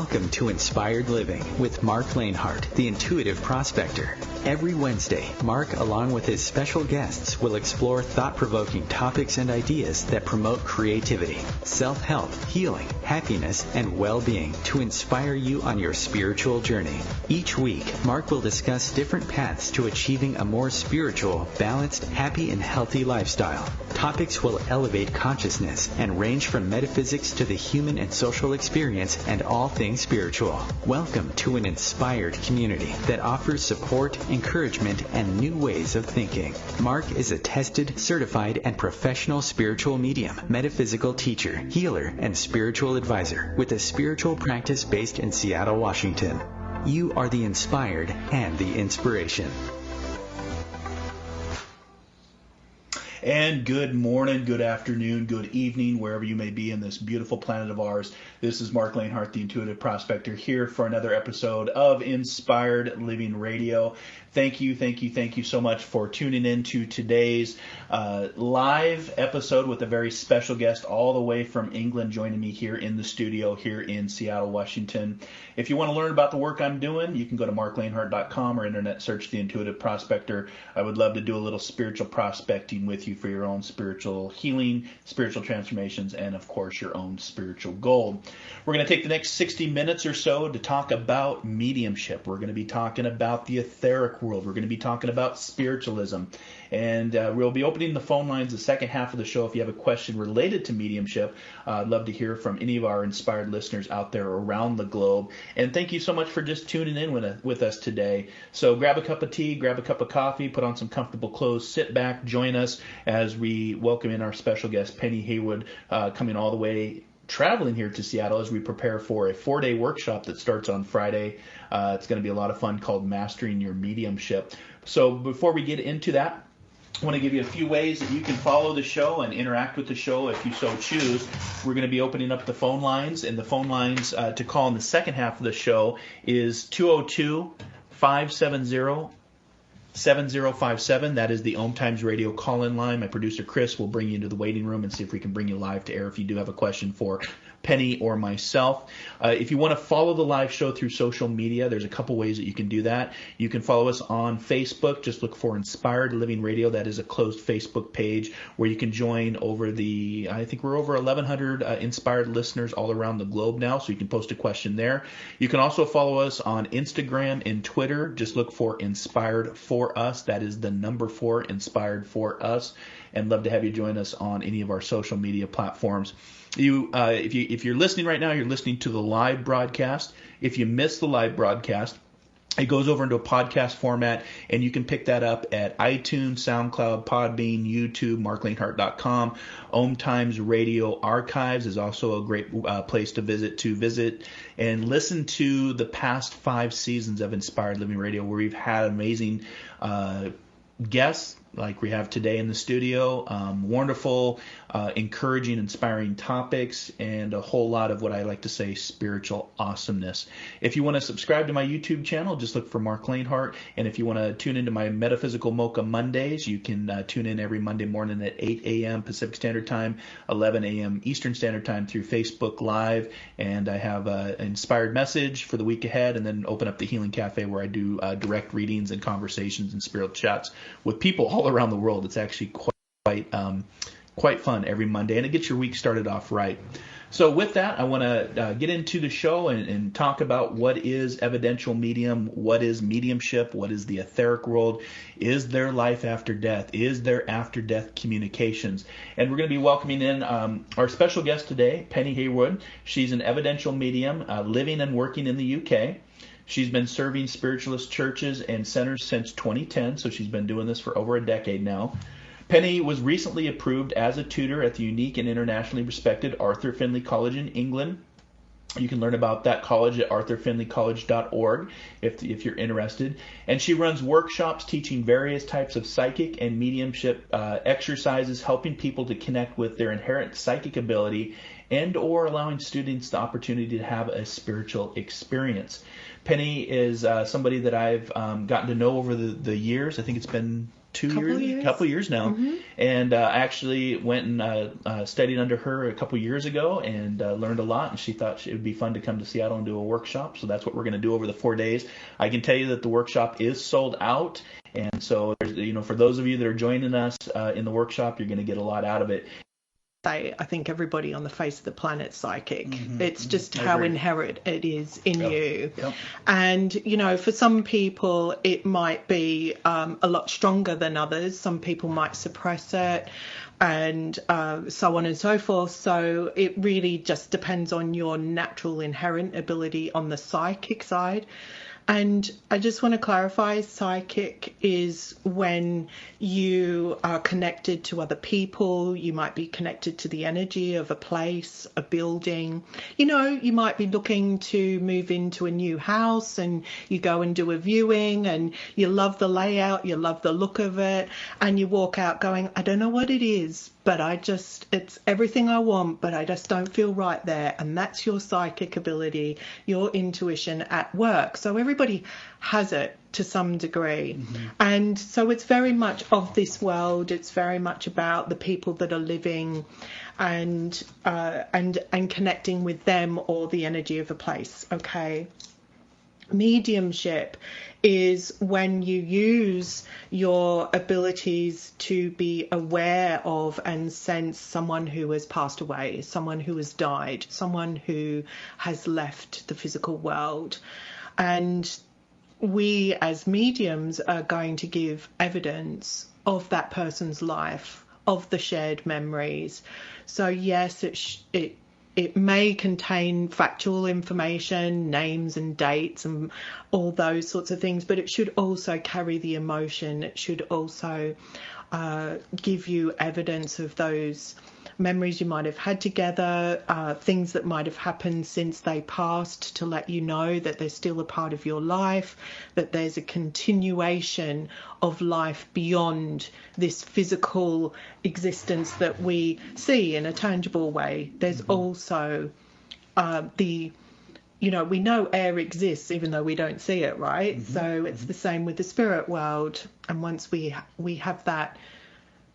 Welcome to Inspired Living with Marc Lainhart, the intuitive prospector. Every Wednesday, Marc, along with his special guests, will explore thought-provoking topics and ideas that promote creativity, self-help, healing, happiness, and well-being to inspire you on your spiritual journey. Each week, Marc will discuss different paths to achieving a more spiritual, balanced, happy, and healthy lifestyle. Topics will elevate consciousness and range from metaphysics to the human and social experience and all things spiritual. Welcome to an inspired community that offers support, encouragement, and new ways of thinking. Marc is a tested, certified, and professional spiritual medium, metaphysical teacher, healer, and spiritual advisor with a spiritual practice based in Seattle, Washington. You are the inspired and the inspiration. And good morning, good afternoon, good evening, wherever you may be in this beautiful planet of ours. This is Marc Lainhart, the Intuitive Prospector, here for another episode of Inspired Living Radio. Thank you so much for tuning in to today's live episode with a very special guest all the way from England joining me here in the studio here in Seattle, Washington. If you want to learn about the work I'm doing, you can go to marclainhart.com or internet search The Intuitive Prospector. I would love to do a little spiritual prospecting with you for your own spiritual healing, spiritual transformations, and of course your own spiritual goal. We're going to take the next 60 minutes or so to talk about mediumship. We're going to be talking about the etheric world. We're going to be talking about spiritualism. And we'll be opening the phone lines the second half of the show. If you have a question related to mediumship, I'd love to hear from any of our inspired listeners out there around the globe. And thank you so much for just tuning in with us today. So grab a cup of tea, grab a cup of coffee, put on some comfortable clothes, sit back, join us as we welcome in our special guest, Penny Hayward, coming all the way traveling here to Seattle as we prepare for a 4-day workshop that starts on Friday. It's going to be a lot of fun, called Mastering Your Mediumship. So before we get into that, I want to give you a few ways that you can follow the show and interact with the show if you so choose. We're going to be opening up the phone lines, and the phone lines to call in the second half of the show is 202-570-7057. That is the OMTimes radio call-in line. My producer Chris will bring you into the waiting room and see if we can bring you live to air if you do have a question for Penny or myself. If you want to follow the live show through social media, there's a couple ways that you can do that. You can follow us on Facebook. Just look for Inspired Living Radio. That is a closed Facebook page where you can join I think we're over 1,100 inspired listeners all around the globe now, so you can post a question there. You can also follow us on Instagram and Twitter. Just look for Inspired For Us. That is the number 4, Inspired For Us. And love to have you join us on any of our social media platforms. If you're listening right now, you're listening to the live broadcast. If you miss the live broadcast, it goes over into a podcast format, and you can pick that up at iTunes, SoundCloud, Podbean, YouTube, marclainhart.com. OMTimes Radio Archives is also a great place to visit and listen to the past 5 seasons of Inspired Living Radio, where we've had amazing guests like we have today in the studio, wonderful, encouraging, inspiring topics, and a whole lot of what I like to say spiritual awesomeness. If you want to subscribe to my YouTube channel, just look for Marc Lainhart. And if you want to tune into my Metaphysical Mocha Mondays, you can tune in every Monday morning at 8 a.m. Pacific Standard Time, 11 a.m. Eastern Standard Time through Facebook Live. And I have an inspired message for the week ahead, and then open up the Healing Cafe where I do direct readings and conversations and spiritual chats with people all around the world. It's actually quite fun every Monday, and it gets your week started off right. So with that, I want to get into the show and talk about what is evidential medium, what is mediumship, what is the etheric world, is there life after death, is there after-death communications. And we're going to be welcoming in our special guest today, Penny Hayward. She's an evidential medium living and working in the UK. She's been serving spiritualist churches and centers since 2010, so she's been doing this for over a decade now. Penny was recently approved as a tutor at the unique and internationally respected Arthur Findlay College in England. You can learn about that college at arthurfindlaycollege.org if you're interested. And she runs workshops teaching various types of psychic and mediumship exercises, helping people to connect with their inherent psychic ability and or allowing students the opportunity to have a spiritual experience. Penny is somebody that I've gotten to know over the years. I think it's been couple years now. Mm-hmm. And I actually went and studied under her a couple years ago and learned a lot. And she thought it would be fun to come to Seattle and do a workshop. So that's what we're going to do over the 4 days. I can tell you that the workshop is sold out. And so, for those of you that are joining us in the workshop, you're going to get a lot out of it. I think everybody on the face of the planet's psychic. Mm-hmm. It's just how inherent it is in you. Yep. And, for some people, it might be a lot stronger than others. Some people might suppress it and so on and so forth. So it really just depends on your natural inherent ability on the psychic side. And I just want to clarify, psychic is when you are connected to other people. You might be connected to the energy of a place, a building. You might be looking to move into a new house and you go and do a viewing and you love the layout, you love the look of it, and you walk out going, I don't know what it is, but it's everything I want, but I just don't feel right there. And that's your psychic ability, your intuition at work. So everybody has it to some degree. Mm-hmm. And so it's very much of this world. It's very much about the people that are living and connecting with them or the energy of a place. Okay. Mediumship is when you use your abilities to be aware of and sense someone who has passed away, someone who has died, someone who has left the physical world. And we as mediums are going to give evidence of that person's life, of the shared memories. So yes, it may contain factual information, names and dates and all those sorts of things, but it should also carry the emotion. It should also give you evidence of those memories you might have had together, things that might have happened since they passed, to let you know that they're still a part of your life, that there's a continuation of life beyond this physical existence that we see in a tangible way. There's also we know air exists even though we don't see it, right? Mm-hmm. So it's the same with the spirit world. And once we have that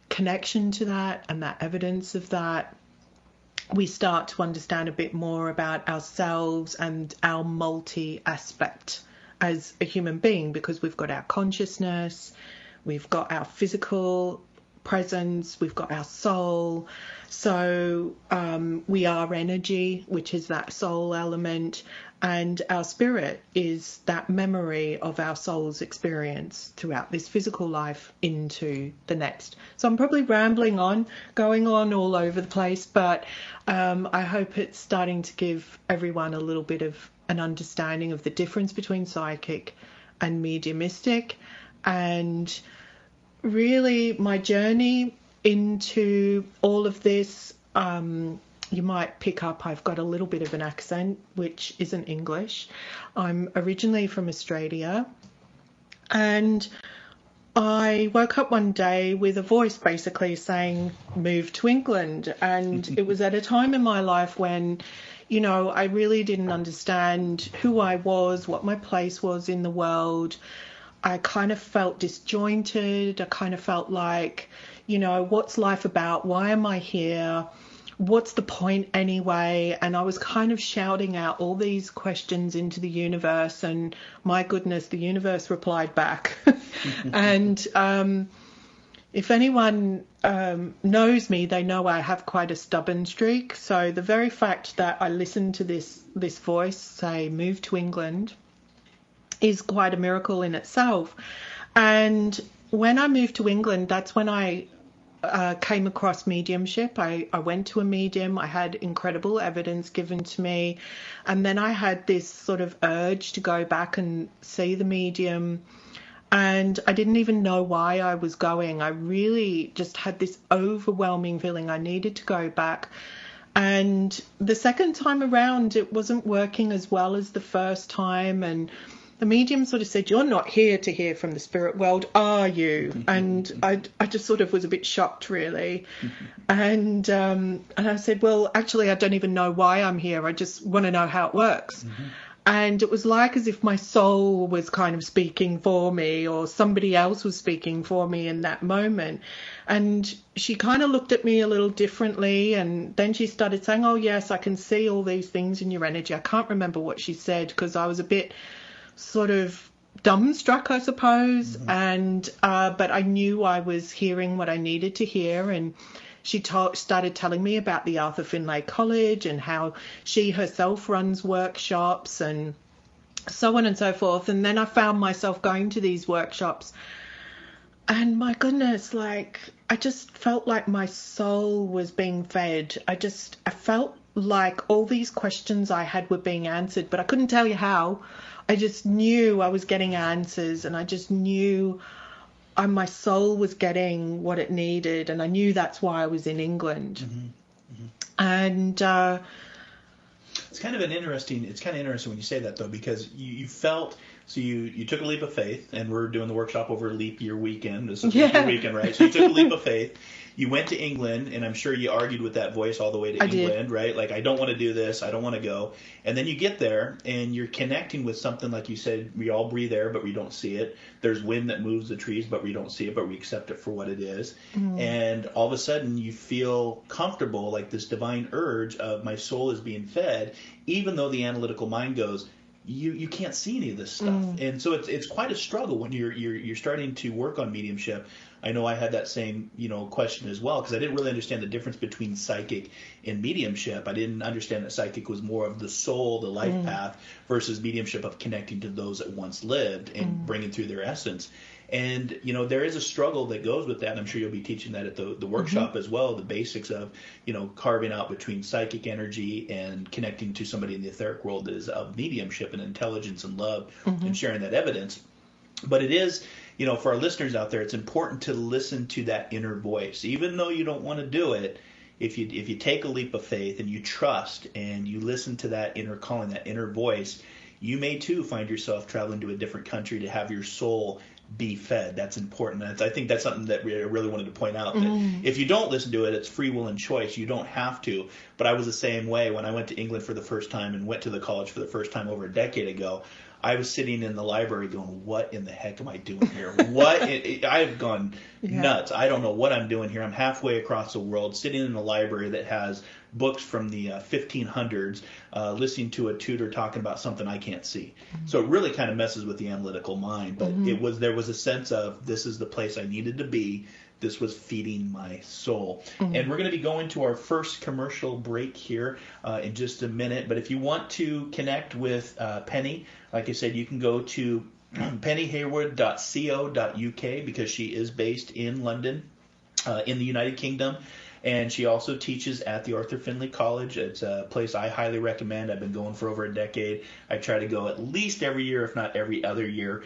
connection to that and that evidence of that, we start to understand a bit more about ourselves and our multi-aspect as a human being, because we've got our consciousness, we've got our physical presence, we've got our soul. So we are energy, which is that soul element, and our spirit is that memory of our soul's experience throughout this physical life into the next. So I'm probably rambling on, going on all over the place, but I hope it's starting to give everyone a little bit of an understanding of the difference between psychic and mediumistic. And really my journey into all of this, you might pick up I've got a little bit of an accent, which isn't English. I'm originally from Australia, and I woke up one day with a voice basically saying, move to England. And it was at a time in my life when, I really didn't understand who I was, what my place was in the world. I kind of felt disjointed. I kind of felt like, what's life about? Why am I here? What's the point anyway? And I was kind of shouting out all these questions into the universe, and my goodness, the universe replied back. And if anyone knows me, they know I have quite a stubborn streak. So the very fact that I listened to this voice say, move to England, is quite a miracle in itself. And when I moved to England, that's when I came across mediumship. I went to a medium. I had incredible evidence given to me. And then I had this sort of urge to go back and see the medium. And I didn't even know why I was going. I really just had this overwhelming feeling I needed to go back. And the second time around, it wasn't working as well as the first time. And the medium sort of said, you're not here to hear from the spirit world, are you? And I just sort of was a bit shocked, really. And I said, well, actually, I don't even know why I'm here. I just want to know how it works. And it was like as if my soul was kind of speaking for me, or somebody else was speaking for me in that moment. And she kind of looked at me a little differently, and then she started saying, oh yes, I can see all these things in your energy. I can't remember what she said because I was a bit sort of dumbstruck, I suppose. And but I knew I was hearing what I needed to hear. And she started telling me about the Arthur Findlay College and how she herself runs workshops and so on and so forth. And then I found myself going to these workshops, and my goodness, like, I just felt like my soul was being fed. I felt like all these questions I had were being answered, but I couldn't tell you how. I just knew I was getting answers, and I just knew my soul was getting what it needed, and I knew that's why I was in England. And it's kind of interesting when you say that, though, because you felt, so you took a leap of faith, and we're doing the workshop over leap year weekend. This is leap year weekend, right? So you took a leap of faith. You went to England, and I'm sure you argued with that voice all the way to England, right? Like, I don't want to do this. I don't want to go. And then you get there, and you're connecting with something, like you said, we all breathe air, but we don't see it. There's wind that moves the trees, but we don't see it, but we accept it for what it is. And all of a sudden, you feel comfortable, like this divine urge of my soul is being fed, even though the analytical mind goes, you can't see any of this stuff. And so it's quite a struggle when you're starting to work on mediumship. I know I had that same, question as well, because I didn't really understand the difference between psychic and mediumship. I didn't understand that psychic was more of the soul, the life path, versus mediumship of connecting to those that once lived and bringing through their essence. And, there is a struggle that goes with that. And I'm sure you'll be teaching that at the workshop as well, the basics of, carving out between psychic energy and connecting to somebody in the etheric world is of mediumship and intelligence and love and sharing that evidence. But it is, for our listeners out there, it's important to listen to that inner voice. Even though you don't want to do it, if you take a leap of faith and you trust and you listen to that inner calling, that inner voice, you may too find yourself traveling to a different country to have your soul be fed. That's important. And I think that's something that I really wanted to point out. That if you don't listen to it, it's free will and choice. You don't have to. But I was the same way when I went to England for the first time and went to the college for the first time over a decade ago. I was sitting in the library going, what in the heck am I doing here? I've gone nuts. I don't know what I'm doing here. I'm halfway across the world sitting in a library that has books from the 1500s, listening to a tutor talking about something I can't see. So it really kind of messes with the analytical mind. But there was a sense of, this is the place I needed to be. This was feeding my soul. And we're going to be going to our first commercial break here in just a minute. But if you want to connect with Penny, like I said, you can go to pennyhayward.co.uk because she is based in London, in the United Kingdom. And she also teaches at the Arthur Findlay College. It's a place I highly recommend. I've been going for over a decade. I try to go at least every year, if not every other year,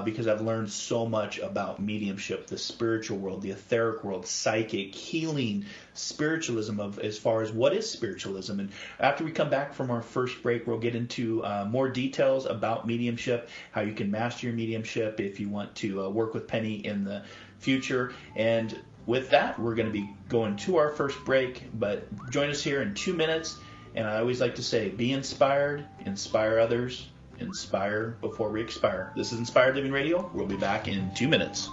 because I've learned so much about mediumship, the spiritual world, the etheric world, psychic, healing, spiritualism, of as far as what is spiritualism. And after we come back from our first break, we'll get into more details about mediumship, how you can master your mediumship if you want to work with Penny in the future. And with that, we're going to be going to our first break, but join us here in 2 minutes. And I always like to say, be inspired, inspire others, inspire before we expire. This is Inspired Living Radio. We'll be back in 2 minutes.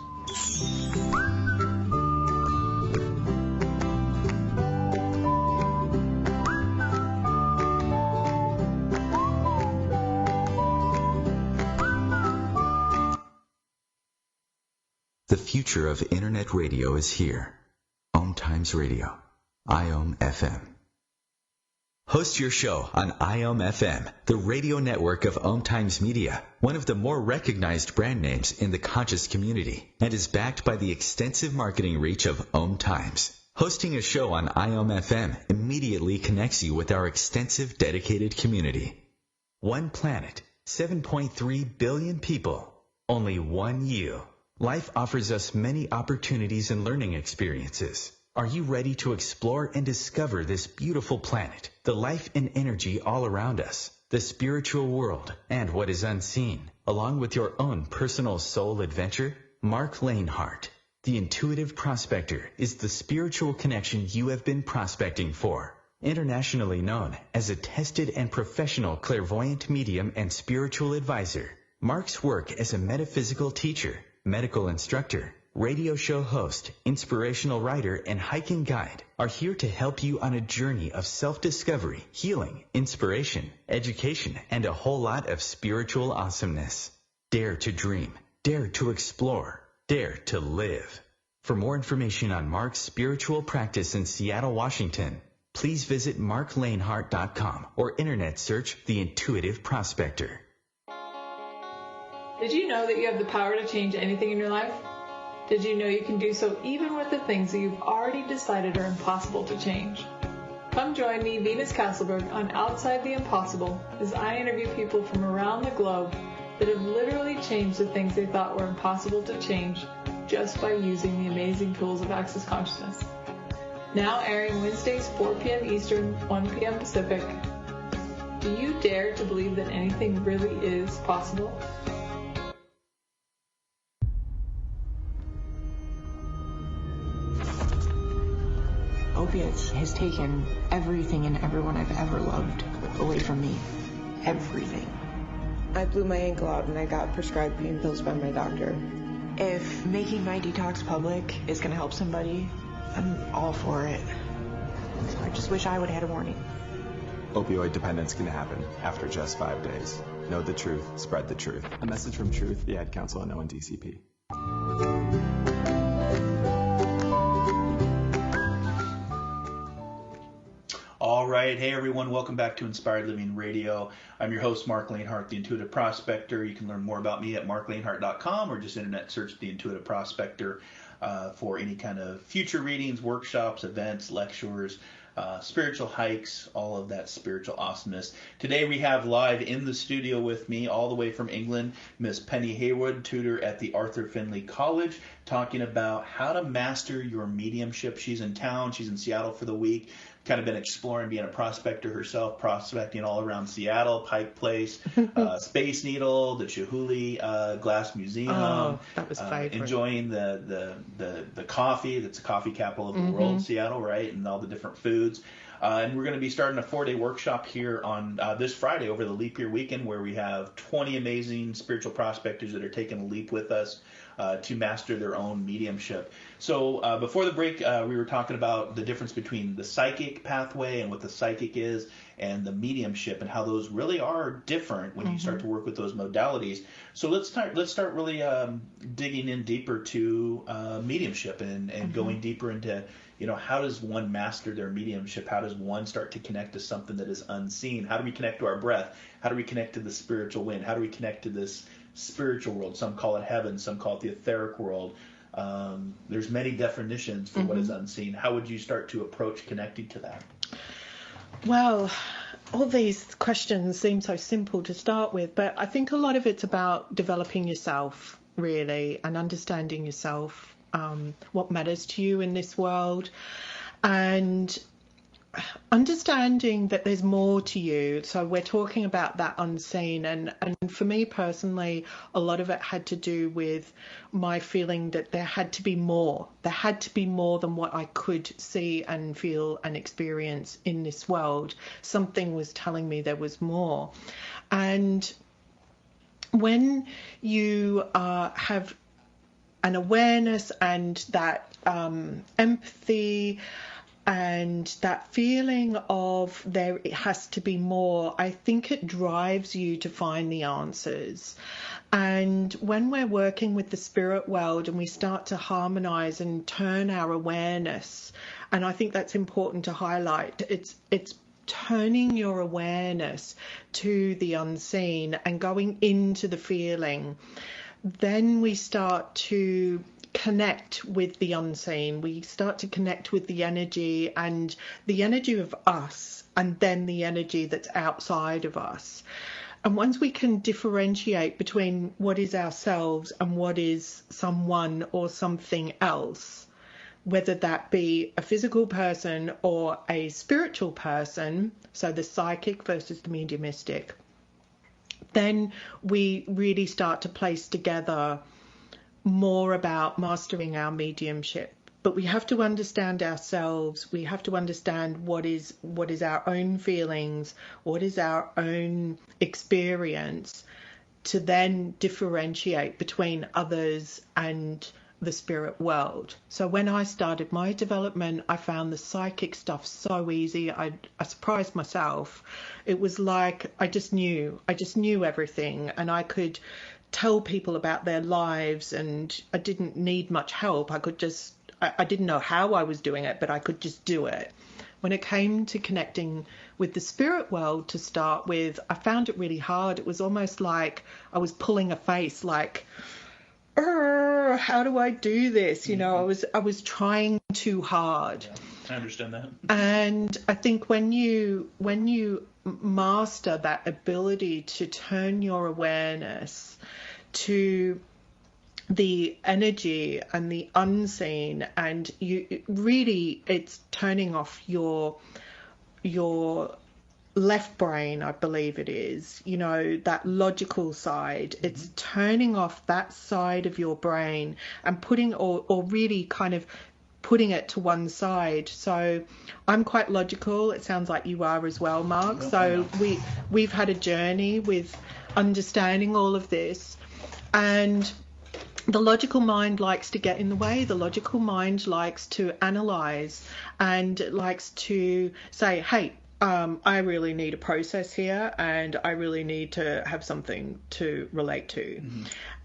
The future of Internet radio is here. OMTimes Radio, IOM FM. Host your show on IOM FM, the radio network of OMTimes Media, one of the more recognized brand names in the conscious community, and is backed by the extensive marketing reach of OMTimes. Hosting a show on IOM FM immediately connects you with our extensive dedicated community. One planet, 7.3 billion people, only one you. Life offers us many opportunities and learning experiences. Are you ready to explore and discover this beautiful planet, the life and energy all around us, the spiritual world, and what is unseen, along with your own personal soul adventure? Marc Lainhart, the intuitive prospector, is the spiritual connection you have been prospecting for. Internationally known as a tested and professional clairvoyant medium and spiritual advisor, Marc's work as a metaphysical teacher, medical instructor, radio show host, inspirational writer, and hiking guide are here to help you on a journey of self-discovery, healing, inspiration, education, and a whole lot of spiritual awesomeness. Dare to dream. Dare to explore. Dare to live. For more information on Marc's spiritual practice in Seattle, Washington, please visit marclainhart.com or internet search The Intuitive Prospector. Did you know that you have the power to change anything in your life? Did you know you can do so even with the things that you've already decided are impossible to change? Come join me, Venus Castleberg, on Outside the Impossible as I interview people from around the globe that have literally changed the things they thought were impossible to change just by using the amazing tools of Access Consciousness. Now airing Wednesdays 4 p.m. Eastern, 1 p.m. Pacific. Do you dare to believe that anything really is possible? Opiates has taken everything and everyone I've ever loved away from me. Everything. I blew my ankle out and I got prescribed pain pills by my doctor. If making my detox public is going to help somebody, I'm all for it. I just wish I would have had a warning. Opioid dependence can happen after just 5 days. Know the truth, spread the truth. A message from Truth, the Ad Council, and ONDCP. All right. Hey, everyone. Welcome back to Inspired Living Radio. I'm your host, Marc Lainhart, the Intuitive Prospector. You can learn more about me at marclainhart.com or just internet search the Intuitive Prospector for any kind of future readings, workshops, events, lectures, spiritual hikes, all of that spiritual awesomeness. Today we have live in the studio with me, all the way from England, Miss Penny Hayward, tutor at the Arthur Findlay College, talking about how to master your mediumship. She's in town. She's in Seattle for the week. Kind of been exploring being a prospector herself, prospecting all around Seattle, Pike Place, Space Needle, the Chihuly Glass Museum. Oh, that was favorite. Enjoying the coffee. That's the coffee capital of the world, Seattle, right? And all the different foods. And we're going to be starting a 4-day workshop here on this Friday over the leap year weekend, where we have 20 amazing spiritual prospectors that are taking a leap with us to master their own mediumship. So before the break, we were talking about the difference between the psychic pathway and what the psychic is, and the mediumship, and how those really are different when you start to work with those modalities. So let's start really digging in deeper to mediumship and going deeper into, how does one master their mediumship? How does one start to connect to something that is unseen? How do we connect to our breath? How do we connect to the spiritual wind? How do we connect to this spiritual world? Some call it heaven, some call it the etheric world. There's many definitions for what is unseen. How would you start to approach connecting to that? Well, all these questions seem so simple to start with, but I think a lot of it's about developing yourself, really, and understanding yourself, what matters to you in this world, and understanding that there's more to you. So we're talking about that unseen, and for me personally, a lot of it had to do with my feeling that there had to be more. There had to be more than what I could see and feel and experience in this world. Something was telling me there was more. And when you have an awareness and that empathy and that feeling of it has to be more, I think it drives you to find the answers. And when we're working with the spirit world and we start to harmonize and turn our awareness, and I think that's important to highlight, it's turning your awareness to the unseen and going into the feeling, then we start to connect with the unseen. We start to connect with the energy, and the energy of us, and then the energy that's outside of us. And once we can differentiate between what is ourselves and what is someone or something else, whether that be a physical person or a spiritual person, so the psychic versus the mediumistic, then we really start to place together more about mastering our mediumship But we have to understand ourselves. We have to understand what is our own feelings, what is our own experience, to then differentiate between others and the spirit world. So when I started my development, I found the psychic stuff so easy. I surprised myself. It was like I just knew everything, and I could tell people about their lives, and I didn't need much help. I didn't know how I was doing it, but I could just do it. When it came to connecting with the spirit world to start with, I found it really hard. It was almost like I was pulling a face, like, how do I do this? You know, I was trying too hard. Yeah, I understand that. And I think when you master that ability to turn your awareness to the energy and the unseen, and it's turning off your left brain, I believe it is, you know, that logical side. It's turning off that side of your brain and putting or really kind of putting it to one side. So I'm quite logical. It sounds like you are as well, Marc. So we've had a journey with understanding all of this, and the logical mind likes to get in the way. The logical mind likes to analyze and likes to say, hey, I really need a process here, and I really need to have something to relate to.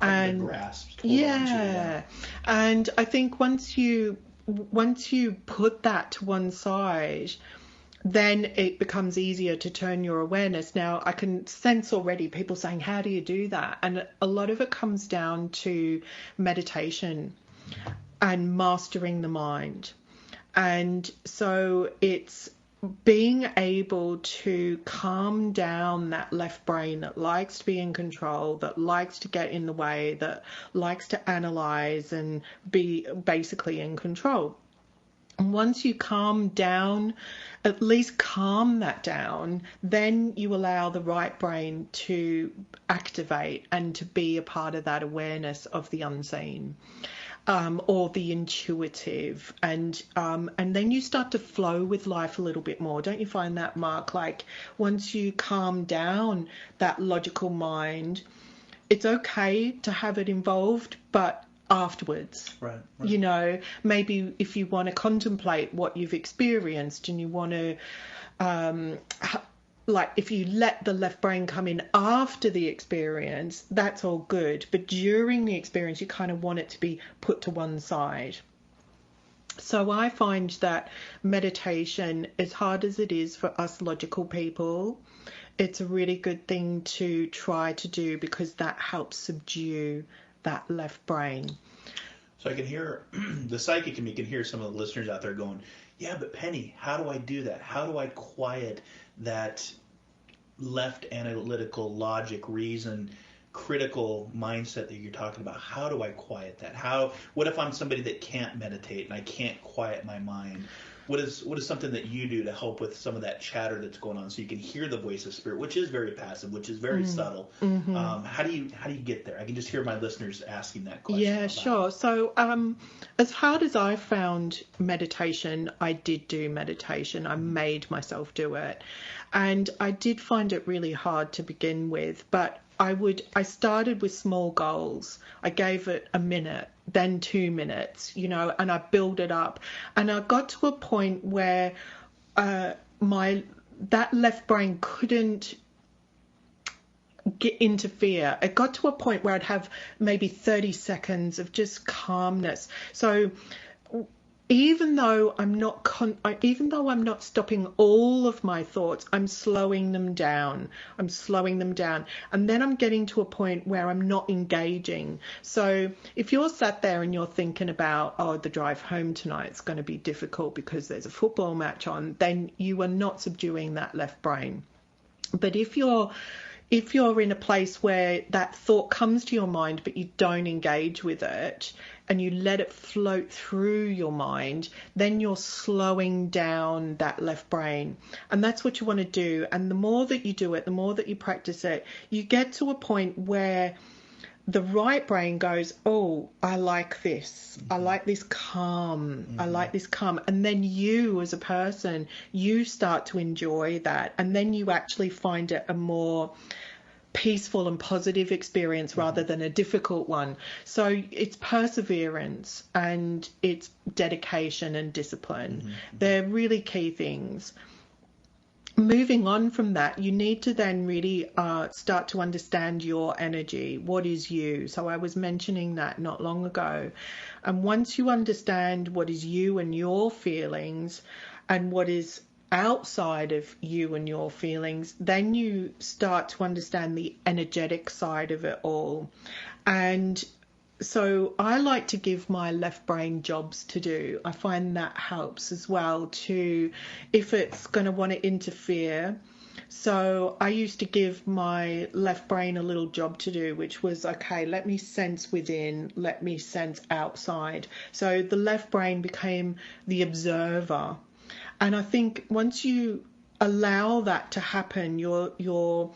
And grasp. Yeah. And I think once you put that to one side, then it becomes easier to turn your awareness. Now, I can sense already people saying, how do you do that? And a lot of it comes down to meditation and mastering the mind. And so it's being able to calm down that left brain that likes to be in control, that likes to get in the way, that likes to analyze and be basically in control. And once you calm down, at least calm that down, then you allow the right brain to activate and to be a part of that awareness of the unseen, or the intuitive. And then you start to flow with life a little bit more. Don't you find that, Marc? Like, once you calm down that logical mind, it's okay to have it involved, but afterwards. Right. You know, maybe if you want to contemplate what you've experienced and you want to like, if you let the left brain come in after the experience, that's all good, but during the experience you kind of want it to be put to one side. So I find that meditation, as hard as it is for us logical people, it's a really good thing to try to do, because that helps subdue that left brain. So I can hear, the psychic in me can hear some of the listeners out there going, yeah, but Penny, how do I do that? How do I quiet that left analytical logic, reason, critical mindset that you're talking about? How do I quiet that? What if I'm somebody that can't meditate and I can't quiet my mind? What is something that you do to help with some of that chatter that's going on, so you can hear the voice of spirit, which is very passive, which is very subtle? How do you get there? I can just hear my listeners asking that question. Yeah, sure. So as hard as I found meditation, I did do meditation. I made myself do it, and I did find it really hard to begin with, but I started with small goals. I gave it a minute, then 2 minutes, you know, and I built it up. And I got to a point where that left brain couldn't interfere. It got to a point where I'd have maybe 30 seconds of just calmness. So even though I'm not stopping all of my thoughts, I'm slowing them down. And then I'm getting to a point where I'm not engaging. So if you're sat there and you're thinking about, the drive home tonight's going to be difficult because there's a football match on, then you are not subduing that left brain. But if you're in a place where that thought comes to your mind, but you don't engage with it, and you let it float through your mind, then you're slowing down that left brain. And that's what you want to do. And the more that you do it, the more that you practice it, you get to a point where the right brain goes, oh, I like this. I like this calm. I like this calm. And then you as a person, you start to enjoy that. And then you actually find it a more peaceful and positive experience rather than a difficult one. So it's perseverance and it's dedication and discipline. They're really key things. Moving on from that, you need to then really start to understand your energy. What is you? So I was mentioning that not long ago. And once you understand what is you and your feelings and what is outside of you and your feelings, then you start to understand the energetic side of it all. And so I like to give my left brain jobs to do. I find that helps as well to, if it's going to want to interfere. So I used to give my left brain a little job to do, which was, okay, let me sense within, let me sense outside. So the left brain became the observer. And I think once you allow that to happen, you're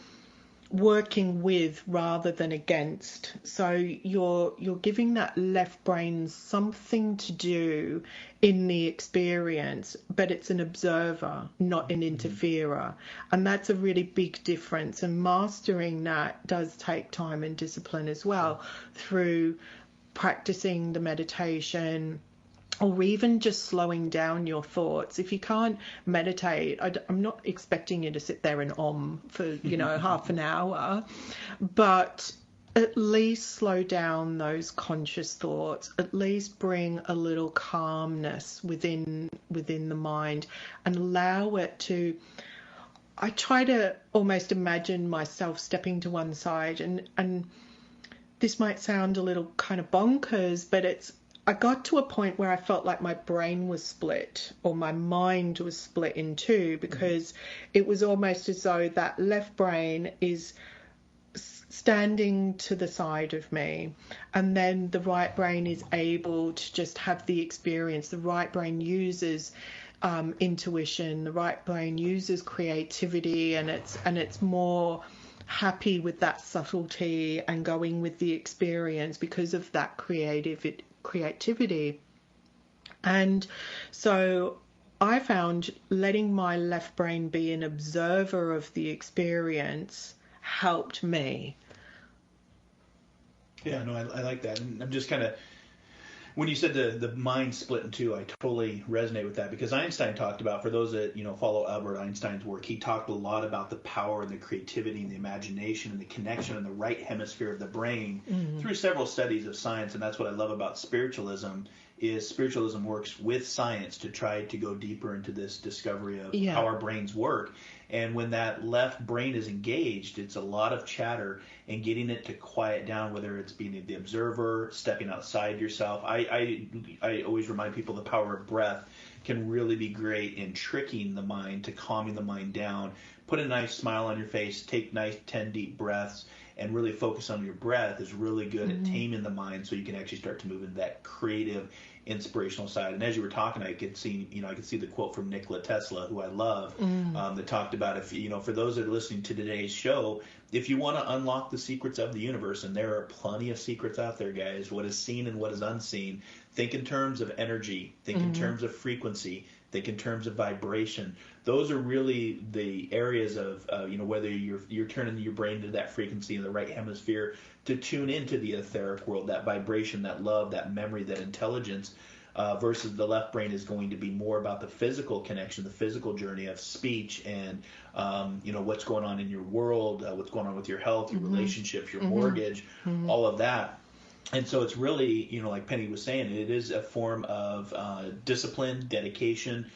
working with rather than against. So you're giving that left brain something to do in the experience, but it's an observer, not an interferer. And that's a really big difference. And mastering that does take time and discipline as well, through practicing the meditation, or even just slowing down your thoughts. If you can't meditate, I'm not expecting you to sit there and for, half an hour, but at least slow down those conscious thoughts, at least bring a little calmness within the mind and allow it to... I try to almost imagine myself stepping to one side, and this might sound a little kind of bonkers, but I got to a point where I felt like my brain was split, or my mind was split in two, because it was almost as though that left brain is standing to the side of me, and then the right brain is able to just have the experience. The right brain uses intuition, the right brain uses creativity, and it's more happy with that subtlety and going with the experience because of that creativity. And so I found letting my left brain be an observer of the experience helped me. Yeah, no, I like that. And I'm just kind of, when you said the mind split in two, I totally resonate with that, because Einstein talked about, for those that follow Albert Einstein's work, he talked a lot about the power and the creativity and the imagination and the connection in the right hemisphere of the brain through several studies of science. And that's what I love about spiritualism, is spiritualism works with science to try to go deeper into this discovery of how our brains work. And when that left brain is engaged, it's a lot of chatter, and getting it to quiet down, whether it's being the observer, stepping outside yourself. I always remind people the power of breath can really be great in tricking the mind, to calming the mind down. Put a nice smile on your face, take nice 10 deep breaths, and really focus on your breath is really good at taming the mind, so you can actually start to move into that creative, inspirational side. And as you were talking, I could see the quote from Nikola Tesla, who I love, that talked about, if for those that are listening to today's show, if you want to unlock the secrets of the universe, and there are plenty of secrets out there, guys, what is seen and what is unseen, think in terms of energy, think in terms of frequency, think in terms of vibration. Those are really the areas of, whether you're turning your brain to that frequency in the right hemisphere to tune into the etheric world, that vibration, that love, that memory, that intelligence, versus the left brain is going to be more about the physical connection, the physical journey of speech and, what's going on in your world, what's going on with your health, your relationships, your mortgage, all of that. And so it's really, like Penny was saying, it is a form of discipline, dedication,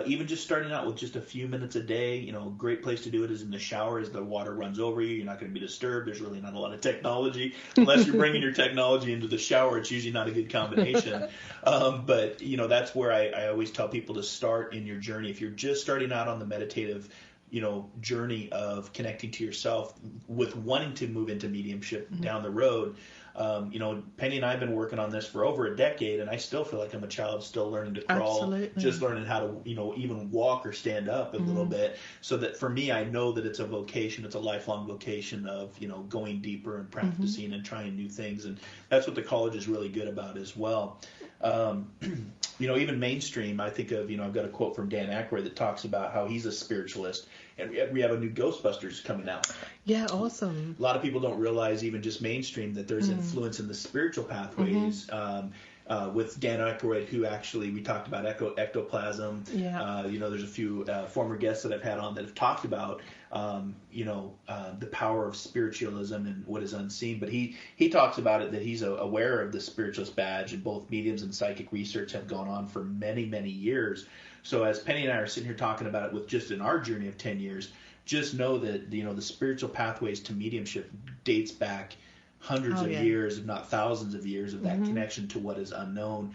even just starting out with just a few minutes a day. A great place to do it is in the shower, as the water runs over you. You're not going to be disturbed. There's really not a lot of technology. Unless you're bringing your technology into the shower, it's usually not a good combination. But, that's where I always tell people to start in your journey. If you're just starting out on the meditative journey of connecting to yourself with wanting to move into mediumship down the road. Penny and I have been working on this for over a decade, and I still feel like I'm a child still learning to crawl, Absolutely. just learning how to, even walk or stand up a little bit. So that for me, I know that it's a vocation, it's a lifelong vocation of, going deeper and practicing and trying new things. And that's what the college is really good about as well. Even mainstream, I think of, I've got a quote from Dan Aykroyd that talks about how he's a spiritualist, and we have a new Ghostbusters coming out. Yeah, awesome. A lot of people don't realize, even just mainstream, that there's influence in the spiritual pathways. With Dan Aykroyd, who actually, we talked about ectoplasm. Yeah. There's a few former guests that I've had on that have talked about, the power of spiritualism and what is unseen. But he talks about it, that he's aware of the spiritualist badge, and both mediums and psychic research have gone on for many, many years. So as Penny and I are sitting here talking about it with just in our journey of 10 years, just know that, the spiritual pathways to mediumship dates back hundreds of years, if not thousands of years, of that connection to what is unknown.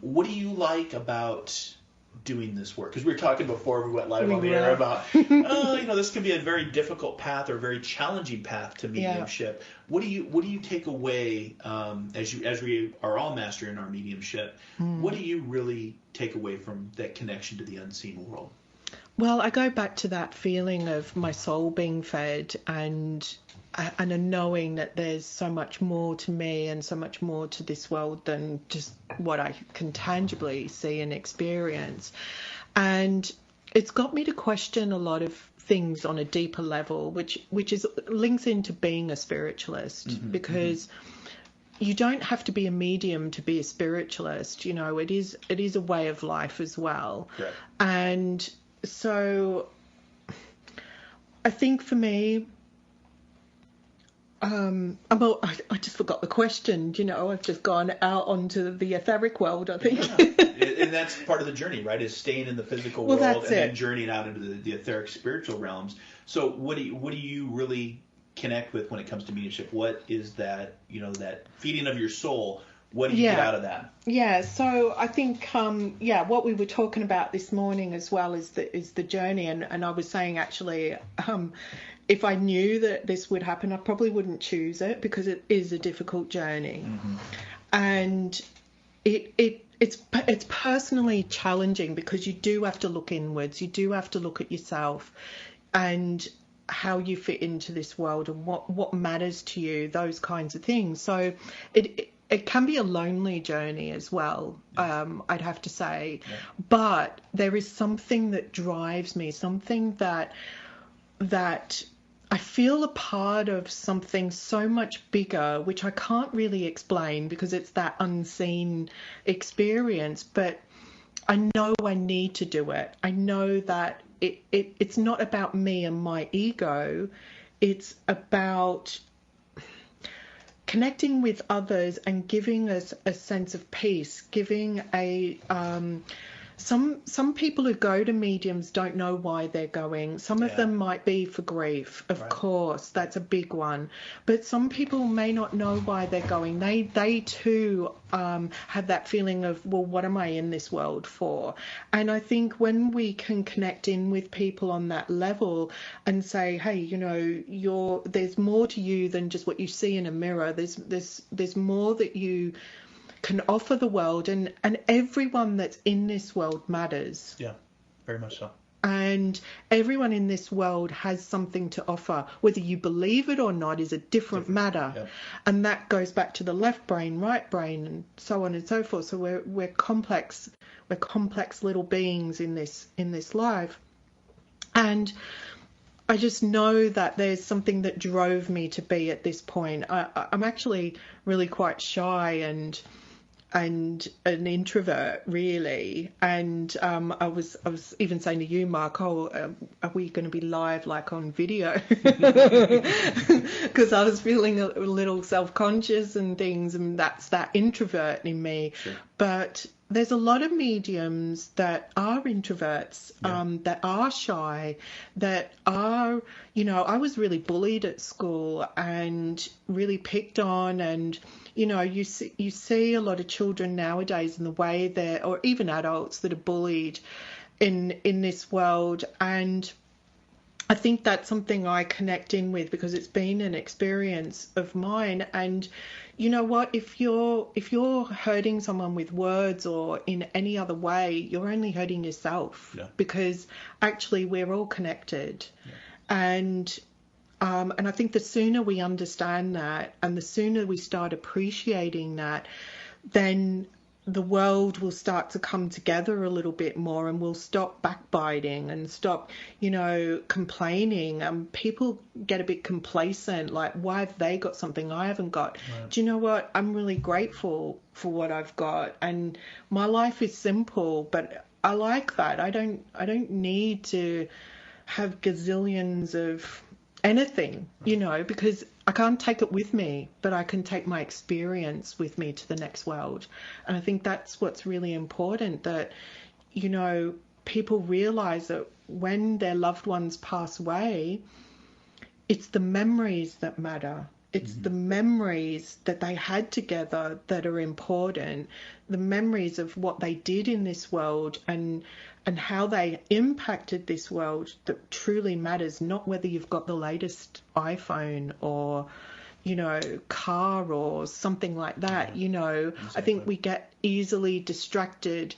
What do you like about doing this work? Because we were talking before we went live on the air about, this can be a very difficult path or a very challenging path to mediumship. What do you take away as we are all mastering our mediumship? What do you really take away from that connection to the unseen world? Well, I go back to that feeling of my soul being fed and a knowing that there's so much more to me and so much more to this world than just what I can tangibly see and experience. And it's got me to question a lot of things on a deeper level, which links into being a spiritualist, because you don't have to be a medium to be a spiritualist. It is a way of life as well. Correct. And so I think for me, I just forgot the question. I've just gone out onto the etheric world, I think. Yeah. And that's part of the journey, right? Is staying in the physical world and then journeying out into the etheric spiritual realms. So what do you really connect with when it comes to mediumship? What is that, that feeding of your soul? What do you get out of that? Yeah, so I think, what we were talking about this morning as well is the journey. And I was saying, actually, if I knew that this would happen, I probably wouldn't choose it, because it is a difficult journey. And it's personally challenging, because you do have to look inwards. You do have to look at yourself and how you fit into this world and what matters to you, those kinds of things. So it can be a lonely journey as well, I'd have to say. Yeah. But there is something that drives me, something that I feel a part of something so much bigger, which I can't really explain because it's that unseen experience. But I know I need to do it. I know that it's not about me and my ego. It's about connecting with others and giving us a sense of peace, giving some people who go to mediums don't know why they're going. Some of them might be for grief, of course, that's a big one. But some people may not know why they're going. They too have that feeling of, well, what am I in this world for? And I think when we can connect in with people on that level and say, hey, there's more to you than just what you see in a mirror. There's more that you can offer the world, and everyone that's in this world matters. Yeah, very much so. And everyone in this world has something to offer. Whether you believe it or not is a different matter. Yeah. And that goes back to the left brain, right brain, and so on and so forth. So we're complex little beings in this life. And I just know that there's something that drove me to be at this point. I'm actually really quite shy and an introvert, really. And I was even saying to you, Marc, are we going to be live like on video? Because I was feeling a little self-conscious and things, and that's that introvert in me. Sure. But there's a lot of mediums that are introverts, that are shy, that are, I was really bullied at school and really picked on, and you see a lot of children nowadays in the way or even adults that are bullied in this world. And I think that's something I connect in with because it's been an experience of mine. And you know what? If you're hurting someone with words or in any other way, you're only hurting yourself. Yeah. Because actually we're all connected. Yeah. And I think the sooner we understand that and the sooner we start appreciating that, then the world will start to come together a little bit more, and we'll stop backbiting and stop, complaining. People get a bit complacent, like, why have they got something I haven't got? Right. Do you know what? I'm really grateful for what I've got, and my life is simple, but I like that. I don't need to have gazillions of anything, because I can't take it with me, but I can take my experience with me to the next world. And I think that's what's really important, that, people realize that when their loved ones pass away, it's the memories that matter. It's the memories that they had together that are important, the memories of what they did in this world and how they impacted this world that truly matters, not whether you've got the latest iPhone or, car or something like that. Exactly. I think we get easily distracted.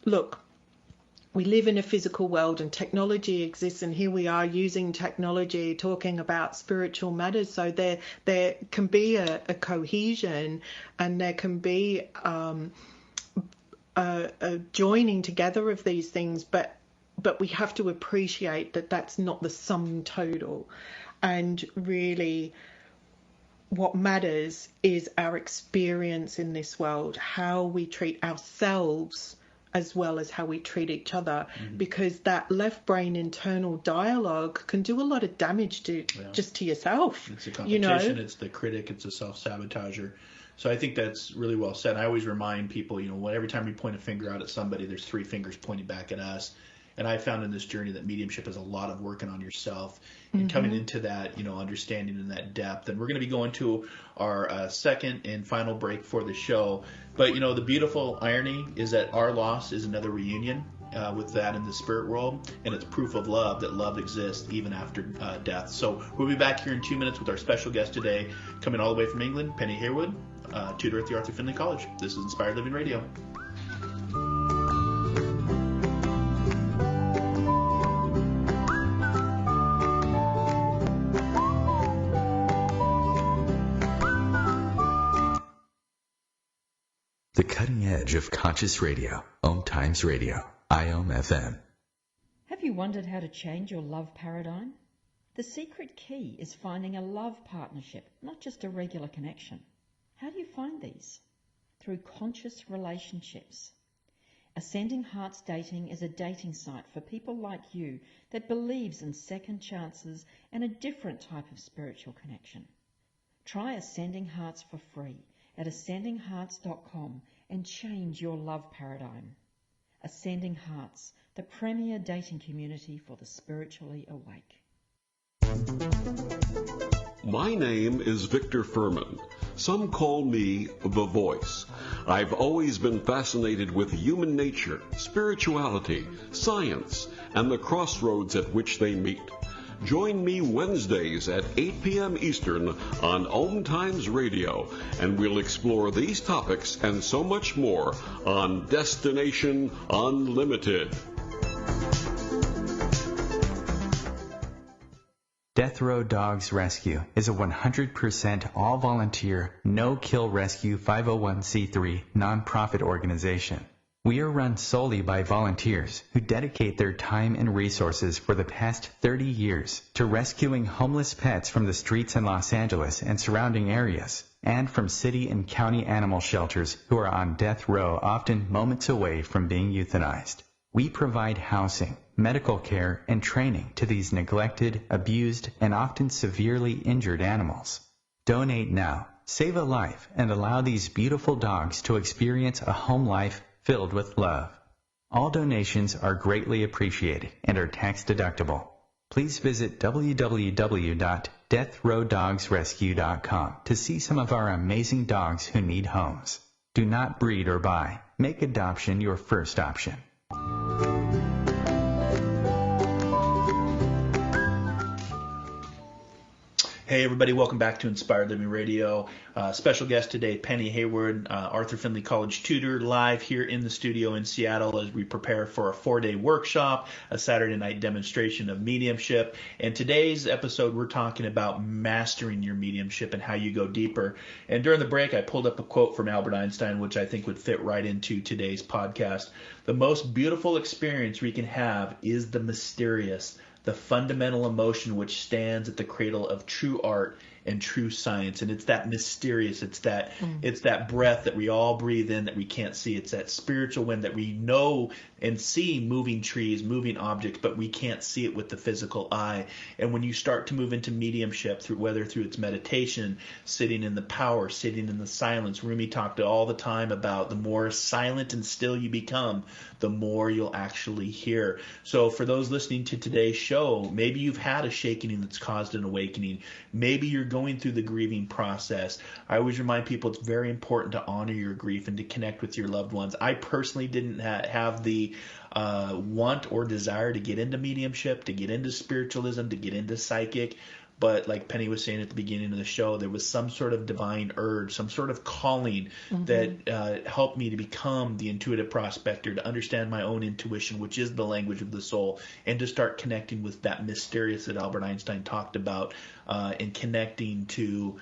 Look, we live in a physical world and technology exists, and here we are using technology, talking about spiritual matters. So there can be a cohesion, and there can be a joining together of these things, but we have to appreciate that that's not the sum total. And really what matters is our experience in this world, how we treat ourselves as well as how we treat each other, because that left brain internal dialogue can do a lot of damage to just to yourself. It's a competition, it's the critic, it's a self-sabotager. So I think that's really well said. I always remind people, every time we point a finger out at somebody, there's 3 fingers pointing back at us. And I found in this journey that mediumship is a lot of working on yourself and coming into that, understanding and that depth. And we're going to be going to our second and final break for the show. But, the beautiful irony is that our loss is another reunion with that in the spirit world. And it's proof of love, that love exists even after death. So we'll be back here in 2 minutes with our special guest today, coming all the way from England, Penny Hayward, tutor at the Arthur Findlay College. This is Inspired Living Radio. The cutting edge of conscious radio, OMTimes Radio, IOM-FM. Have you wondered how to change your love paradigm? The secret key is finding a love partnership, not just a regular connection. How do you find these? Through conscious relationships. Ascending Hearts Dating is a dating site for people like you that believes in second chances and a different type of spiritual connection. Try Ascending Hearts for free at ascendinghearts.com and change your love paradigm. Ascending Hearts, the premier dating community for the spiritually awake. My name is Victor Furman. Some call me The Voice. I've always been fascinated with human nature, spirituality, science, and the crossroads at which they meet. Join me Wednesdays at 8 p.m. Eastern on OMTimes Radio, and we'll explore these topics and so much more on Destination Unlimited. Death Row Dogs Rescue is a 100% all-volunteer, no-kill rescue 501c3 nonprofit organization. We are run solely by volunteers who dedicate their time and resources for the past 30 years to rescuing homeless pets from the streets in Los Angeles and surrounding areas, and from city and county animal shelters who are on death row, often moments away from being euthanized. We provide housing, medical care, and training to these neglected, abused, and often severely injured animals. Donate now, save a life, and allow these beautiful dogs to experience a home life filled with love. All donations are greatly appreciated and are tax deductible. Please visit www.deathrowdogsrescue.com to see some of our amazing dogs who need homes. Do not breed or buy. Make adoption your first option. Hey everybody, welcome back to Inspired Living Radio. Special guest today, Penny Hayward, Arthur Findlay College tutor, live here in the studio in Seattle as we prepare for a 4-day workshop, a Saturday night demonstration of mediumship. And today's episode, we're talking about mastering your mediumship and how you go deeper. And during the break, I pulled up a quote from Albert Einstein, which I think would fit right into today's podcast. The most beautiful experience we can have is the mysterious, the fundamental emotion which stands at the cradle of true art and true science. And it's that mysterious, it's that breath that we all breathe in that we can't see. It's that spiritual wind that we know and see moving trees, moving objects, but we can't see it with the physical eye. And when you start to move into mediumship, whether through its meditation, sitting in the power, sitting in the silence, Rumi talked all the time about the more silent and still you become, the more you'll actually hear. So for those listening to today's show, maybe you've had a shaking that's caused an awakening. Maybe you're going through the grieving process. I always remind people it's very important to honor your grief and to connect with your loved ones. I personally didn't have the want or desire to get into mediumship, to get into spiritualism, to get into psychic. But like Penny was saying at the beginning of the show, there was some sort of divine urge, some sort of calling that helped me to become the intuitive prospector, to understand my own intuition, which is the language of the soul, and to start connecting with that mysterious that Albert Einstein talked about, and connecting to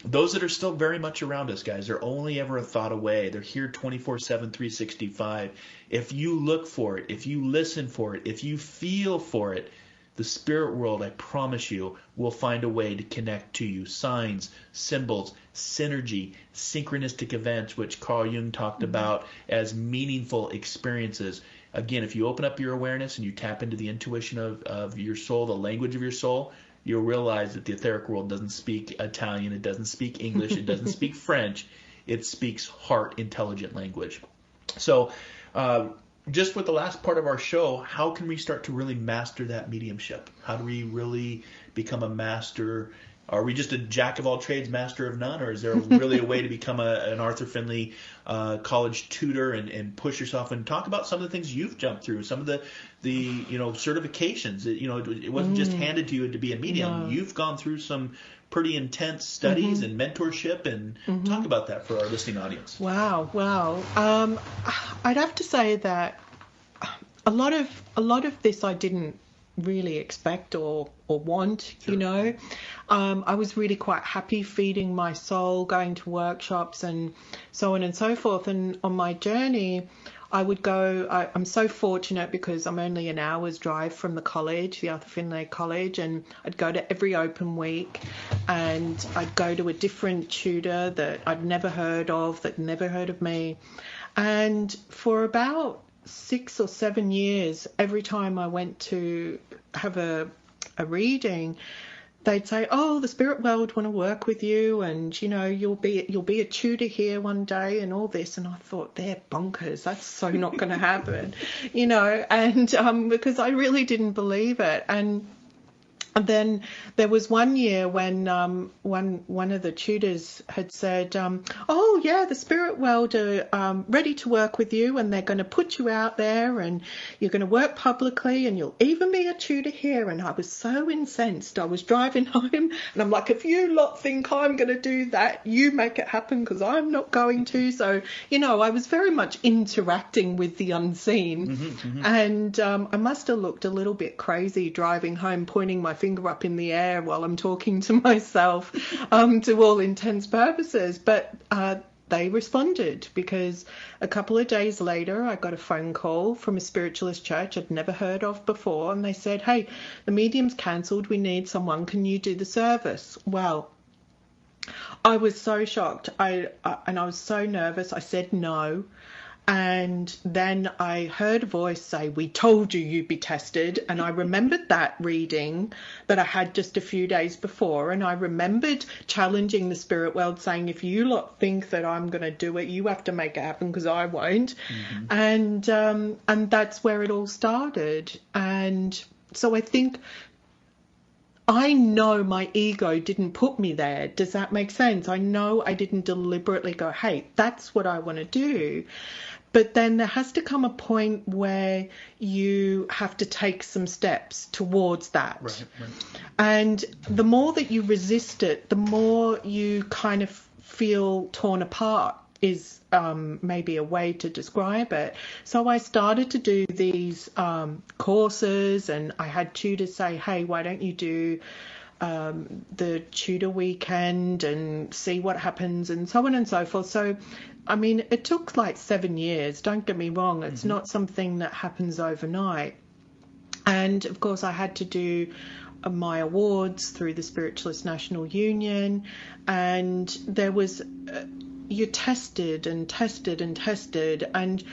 those that are still very much around us, guys. They're only ever a thought away. They're here 24/7, 365. If you look for it, if you listen for it, if you feel for it, the spirit world, I promise you, will find a way to connect to you. Signs, symbols, synergy, synchronistic events, which Carl Jung talked about as meaningful experiences. Again, if you open up your awareness and you tap into the intuition of your soul, the language of your soul, you'll realize that the etheric world doesn't speak Italian, it doesn't speak English, it doesn't speak French. It speaks heart intelligent language. So, just with the last part of our show, how can we start to really master that mediumship? How do we really become a master? Are we just a jack of all trades, master of none? Or is there really a way to become an Arthur Findlay College tutor and push yourself and talk about some of the things you've jumped through, some of the certifications? It wasn't just handed to you to be a medium. No. You've gone through some pretty intense studies and mentorship, and talk about that for our listening audience. Wow. I'd have to say that a lot of this I didn't really expect or want. Sure. I was really quite happy feeding my soul, going to workshops and so on and so forth. And on my journey, I would go, I'm so fortunate because I'm only an hour's drive from the college, the Arthur Findlay College, and I'd go to every open week and I'd go to a different tutor that I'd never heard of, that never heard of me. And for about 6 or 7 years, every time I went to have a reading, they'd say, "Oh, the spirit world want to work with you, and you'll be a tutor here one day, and all this." And I thought, they're bonkers. That's so not going to happen, And because I really didn't believe it. And then there was one year when one of the tutors had said, "Oh yeah, the spirit world are ready to work with you, and they're going to put you out there, and you're going to work publicly, and you'll even be a tutor here." And I was so incensed. I was driving home, and I'm like, "If you lot think I'm going to do that, you make it happen, because I'm not going to." So I was very much interacting with the unseen, and I must have looked a little bit crazy driving home, pointing my finger up in the air while I'm talking to myself, to all intents purposes. But they responded, because a couple of days later I got a phone call from a spiritualist church I'd never heard of before, and they said, "Hey, the medium's cancelled, we need someone, can you do the service?" Well, I was so shocked, and I was so nervous. I said no. And then I heard a voice say, "We told you you'd be tested." And I remembered that reading that I had just a few days before. And I remembered challenging the spirit world, saying, "If you lot think that I'm going to do it, you have to make it happen, because I won't." And that's where it all started. And so I think, I know my ego didn't put me there. Does that make sense? I know I didn't deliberately go, "Hey, that's what I want to do." But then there has to come a point where you have to take some steps towards that. Right. And the more that you resist it, the more you kind of feel torn apart, is maybe a way to describe it. So I started to do these courses, and I had tutors say, hey, why don't you do the tutor weekend and see what happens, and so on and so forth. So, I mean, it took like 7 years, don't get me wrong. It's not something that happens overnight. And, of course, I had to do my awards through the Spiritualist National Union, and there was... you're tested and tested and tested, and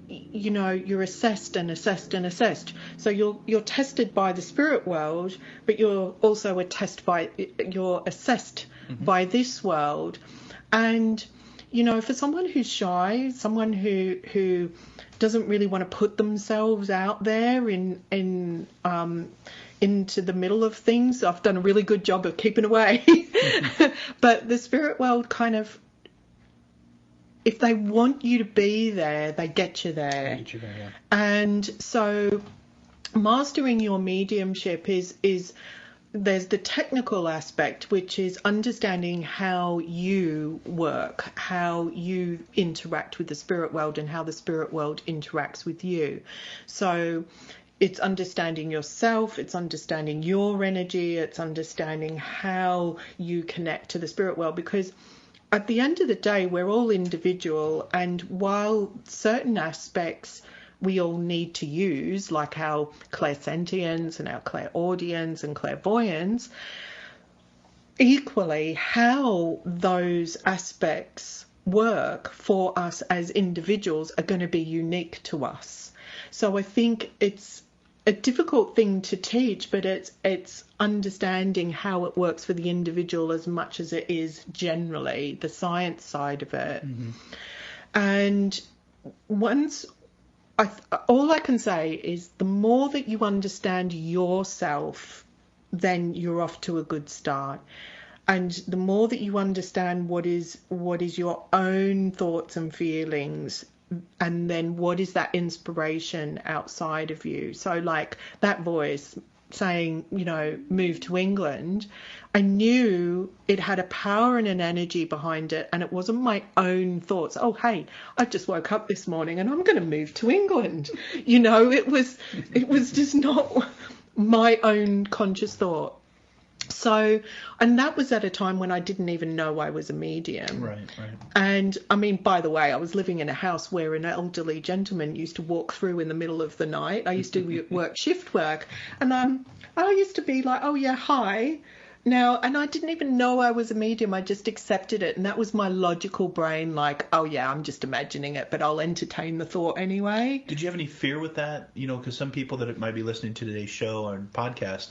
you know, you're assessed and assessed and assessed. So you're tested by the spirit world, but you're also assessed by this world. And you know, for someone who's shy, someone who doesn't really want to put themselves out there into the middle of things, I've done a really good job of keeping away. But the spirit world kind of, if they want you to be there, they get you there. Yeah. And so mastering your mediumship is there's the technical aspect, which is understanding how you work, how you interact with the spirit world, and how the spirit world interacts with you. So it's understanding yourself, it's understanding your energy, it's understanding how you connect to the spirit world, because at the end of the day, we're all individual, and while certain aspects we all need to use, like our clairsentience and our clairaudience and clairvoyance, equally how those aspects work for us as individuals are going to be unique to us. So I think it's a difficult thing to teach, but it's understanding how it works for the individual as much as it is generally the science side of it. And once all I can say is the more that you understand yourself, then you're off to a good start. And the more that you understand what is your own thoughts and feelings, and then what is that inspiration outside of you. So like that voice saying, you know, move to England, I knew it had a power and an energy behind it, and it wasn't my own thoughts. Oh, hey, I just woke up this morning and I'm going to move to England. You know, it was just not my own conscious thought. So, and that was at a time when I didn't even know I was a medium. Right. And I mean, by the way, I was living in a house where an elderly gentleman used to walk through in the middle of the night. I used to work shift work, and I used to be like, oh yeah, hi. Now, and I didn't even know I was a medium. I just accepted it, and that was my logical brain, like, oh yeah, I'm just imagining it, but I'll entertain the thought anyway. Did you have any fear with that? You know, because some people that might be listening to today's show or podcast,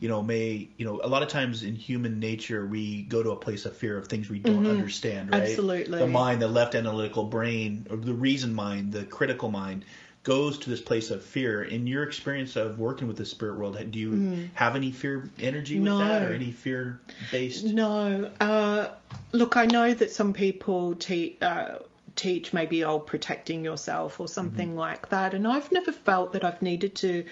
a lot of times in human nature, we go to a place of fear of things we don't understand, right? Absolutely. The mind, the left analytical brain, or the reason mind, the critical mind, goes to this place of fear. In your experience of working with the spirit world, do you have any fear energy with that, or any fear-based? No. Look, I know that some people teach maybe, protecting yourself or something like that, and I've never felt that I've needed to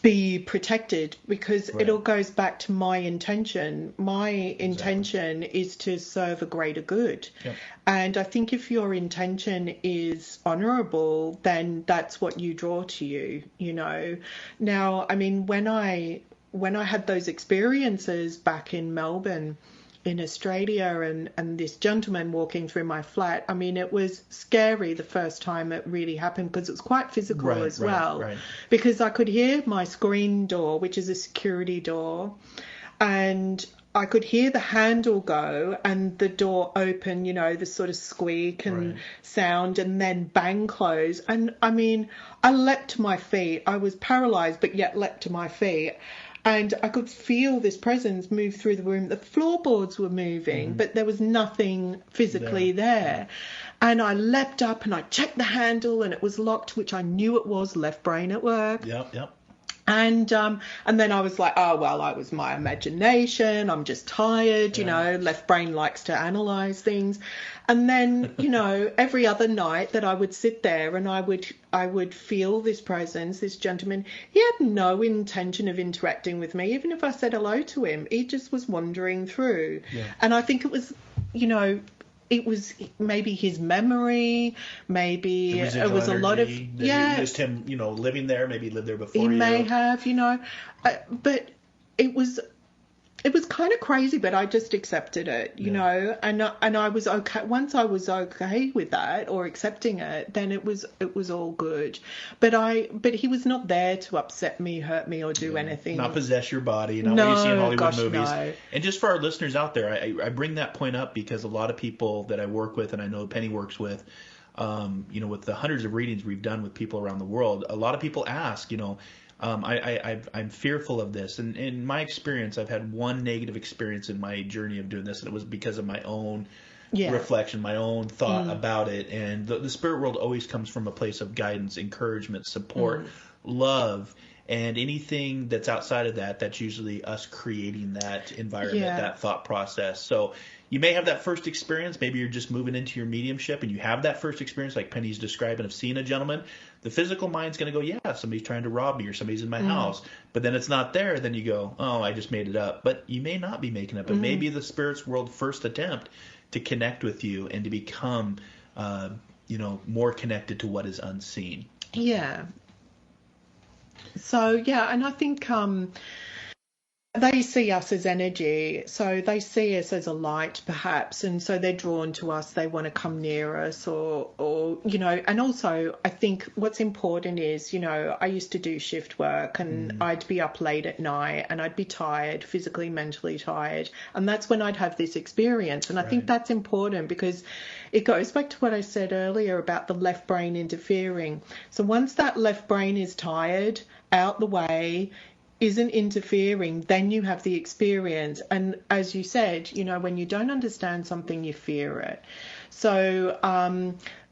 be protected, because it all goes back to my intention. My intention is to serve a greater good. Yep. And I think if your intention is honourable, then that's what you draw to you, you know. Now, I mean, when I had those experiences back in Melbourne, in Australia, and this gentleman walking through my flat, I mean, it was scary the first time it really happened, because it was quite physical as well. Right. Because I could hear my screen door, which is a security door, and I could hear the handle go and the door open, you know, the sort of squeak and sound, and then bang close. And I mean, I leapt to my feet. I was paralyzed, but yet leapt to my feet. And I could feel this presence move through the room. The floorboards were moving, but there was nothing physically there. And I leapt up and I checked the handle, and it was locked, which I knew it was, left brain at work. Yep. And then I was like, oh, well, I was my imagination. I'm just tired, you know, left brain likes to analyze things. And then, you know, every other night that I would sit there and I would feel this presence, this gentleman, he had no intention of interacting with me. Even if I said hello to him, he just was wandering through. Yeah. And I think it was, you know, it was maybe his memory, maybe it was a lot of, just him, you know, living there, maybe he lived there before you. He may have, you know, but it was kind of crazy, but I just accepted it, you know, and I was okay. Once I was okay with that or accepting it, then it was all good. But he was not there to upset me, hurt me, or do anything. Not possess your body, not what you see in Hollywood movies. No. And just for our listeners out there, I bring that point up because a lot of people that I work with, and I know Penny works with, you know, with the hundreds of readings we've done with people around the world, a lot of people ask, you know, I'm fearful of this. And in my experience, I've had one negative experience in my journey of doing this, and it was because of my own reflection, my own thought about it. And the spirit world always comes from a place of guidance, encouragement, support, love. And anything that's outside of that, that's usually us creating that environment, that thought process. So you may have that first experience. Maybe you're just moving into your mediumship and you have that first experience like Penny's describing of seeing a gentleman. The physical mind's going to go, yeah, somebody's trying to rob me or somebody's in my house. But then it's not there. Then you go, oh, I just made it up. But you may not be making it up. It may be the spirit's world first attempt to connect with you and to become, you know, more connected to what is unseen. Yeah. So, yeah, and I think they see us as energy, so they see us as a light perhaps, and so they're drawn to us, they want to come near us or you know. And also I think what's important is, you know, I used to do shift work and I'd be up late at night and I'd be tired, physically, mentally tired, and that's when I'd have this experience. And I think that's important because it goes back to what I said earlier about the left brain interfering. So once that left brain is tired, out the way, isn't interfering, then you have the experience. And as you said, you know, when you don't understand something, you fear it. So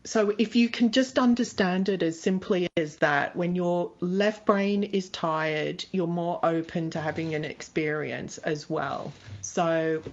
so if you can just understand it as simply as that, when your left brain is tired, you're more open to having an experience as well. So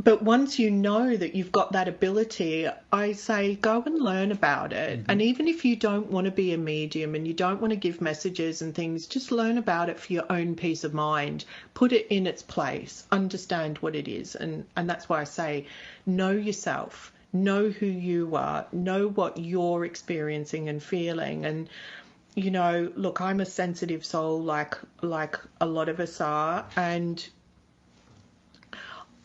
but once you know that you've got that ability, I say go and learn about it. And even if you don't want to be a medium and you don't want to give messages and things, just learn about it for your own peace of mind. Put it in its place. Understand what it is. And that's why I say know yourself. Know who you are. Know what you're experiencing and feeling. And, you know, look, I'm a sensitive soul like a lot of us are. And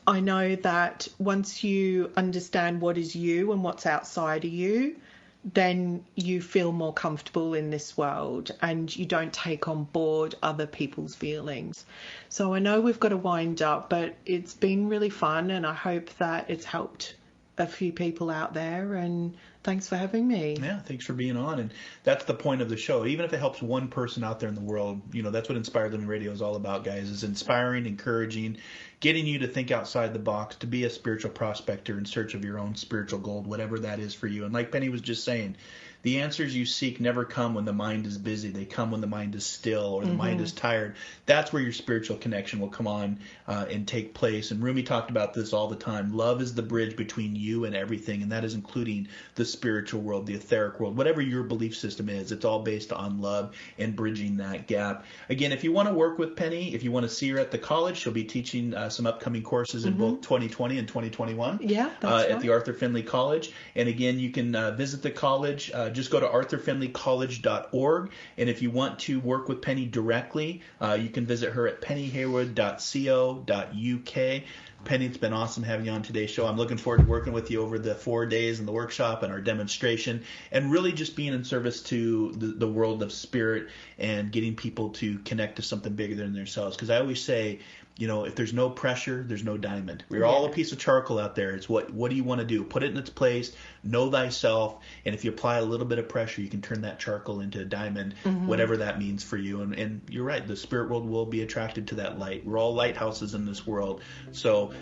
I know that once you understand what is you and what's outside of you, then you feel more comfortable in this world and you don't take on board other people's feelings. So I know we've got to wind up, but it's been really fun and I hope that it's helped a few people out there, and thanks for having me. Yeah, thanks for being on. And that's the point of the show. Even if it helps one person out there in the world, you know, that's what Inspired Living Radio is all about, guys, is inspiring, encouraging, getting you to think outside the box, to be a spiritual prospector in search of your own spiritual gold, whatever that is for you. And like Penny was just saying, the answers you seek never come when the mind is busy. They come when the mind is still or the mind is tired. That's where your spiritual connection will come on and take place. And Rumi talked about this all the time. Love is the bridge between you and everything, and that is including the spiritual world, the etheric world, whatever your belief system is. It's all based on love and bridging that gap. Again, if you want to work with Penny, if you want to see her at the college, she'll be teaching some upcoming courses in both 2020 and 2021 at the Arthur Findlay College. And again, you can visit the college. Just go to arthurfindlaycollege.org. And if you want to work with Penny directly, you can visit her at pennyhayward.co.uk. Penny, it's been awesome having you on today's show. I'm looking forward to working with you over the 4 days in the workshop and our demonstration, and really just being in service to the world of spirit and getting people to connect to something bigger than themselves. Because I always say, if there's no pressure, there's no diamond. We're all a piece of charcoal out there. It's what do you want to do? Put it in its place, know thyself, and if you apply a little bit of pressure, you can turn that charcoal into a diamond, whatever that means for you. And you're right, the spirit world will be attracted to that light. We're all lighthouses in this world. So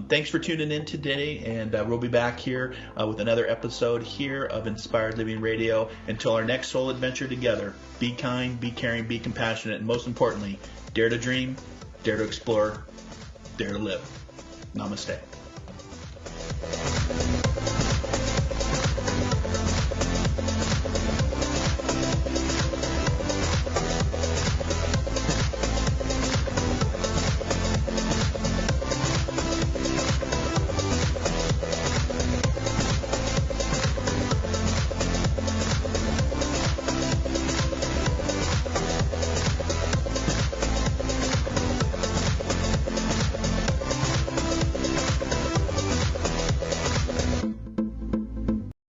thanks for tuning in today, and we'll be back here with another episode here of Inspired Living Radio. Until our next soul adventure together, be kind, be caring, be compassionate, and most importantly, dare to dream, dare to explore, dare to live. Namaste.